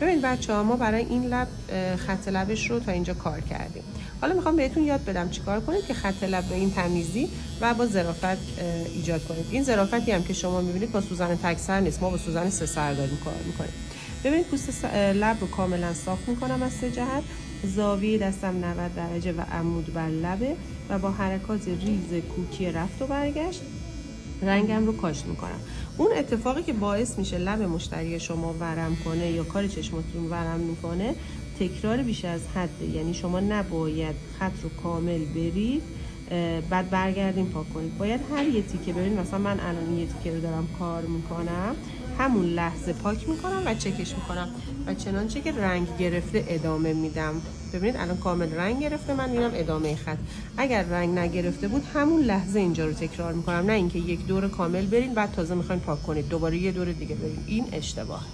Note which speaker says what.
Speaker 1: ببین بچه‌ها، ما برای این لب خط لبش رو تا اینجا کار کردیم. حالا میخوام بهتون یاد بدم چیکار کنید که خط لب به این تمیزی و با ظرافت ایجاد کنید. این ظرافتی هم که شما میبینید با سوزن تکسر نیست، ما با سوزن 3 سر داریم کار میکنیم. ببینید پوست لب رو کاملا صاف میکنم از 3 جهت. زاویه دستم 90 درجه و عمود بر لبه و با حرکات ریز کوکی رفت و برگشت رنگم رو کاشت میکنم. اون اتفاقی که باعث میشه لب مشتری شما ورم کنه یا کار چشماتون ورم میکنه تکرار بیش از حده. یعنی شما نباید خط رو کامل برید بعد برگردیم پاک کنید. باید هر یه تیکه، ببینید مثلا من الان یه تیکه رو دارم کار میکنم، همون لحظه پاک میکنم و چکش میکنم و چنانچه که رنگ گرفته ادامه میدم. ببینید الان کامل رنگ گرفته، من میرم ادامه خط. اگر رنگ نگرفته بود همون لحظه اینجا رو تکرار میکنم، نه اینکه یک دور کامل برین بعد تازه میخواین پاک کنید دوباره یه دور دیگه برین. این اشتباهه.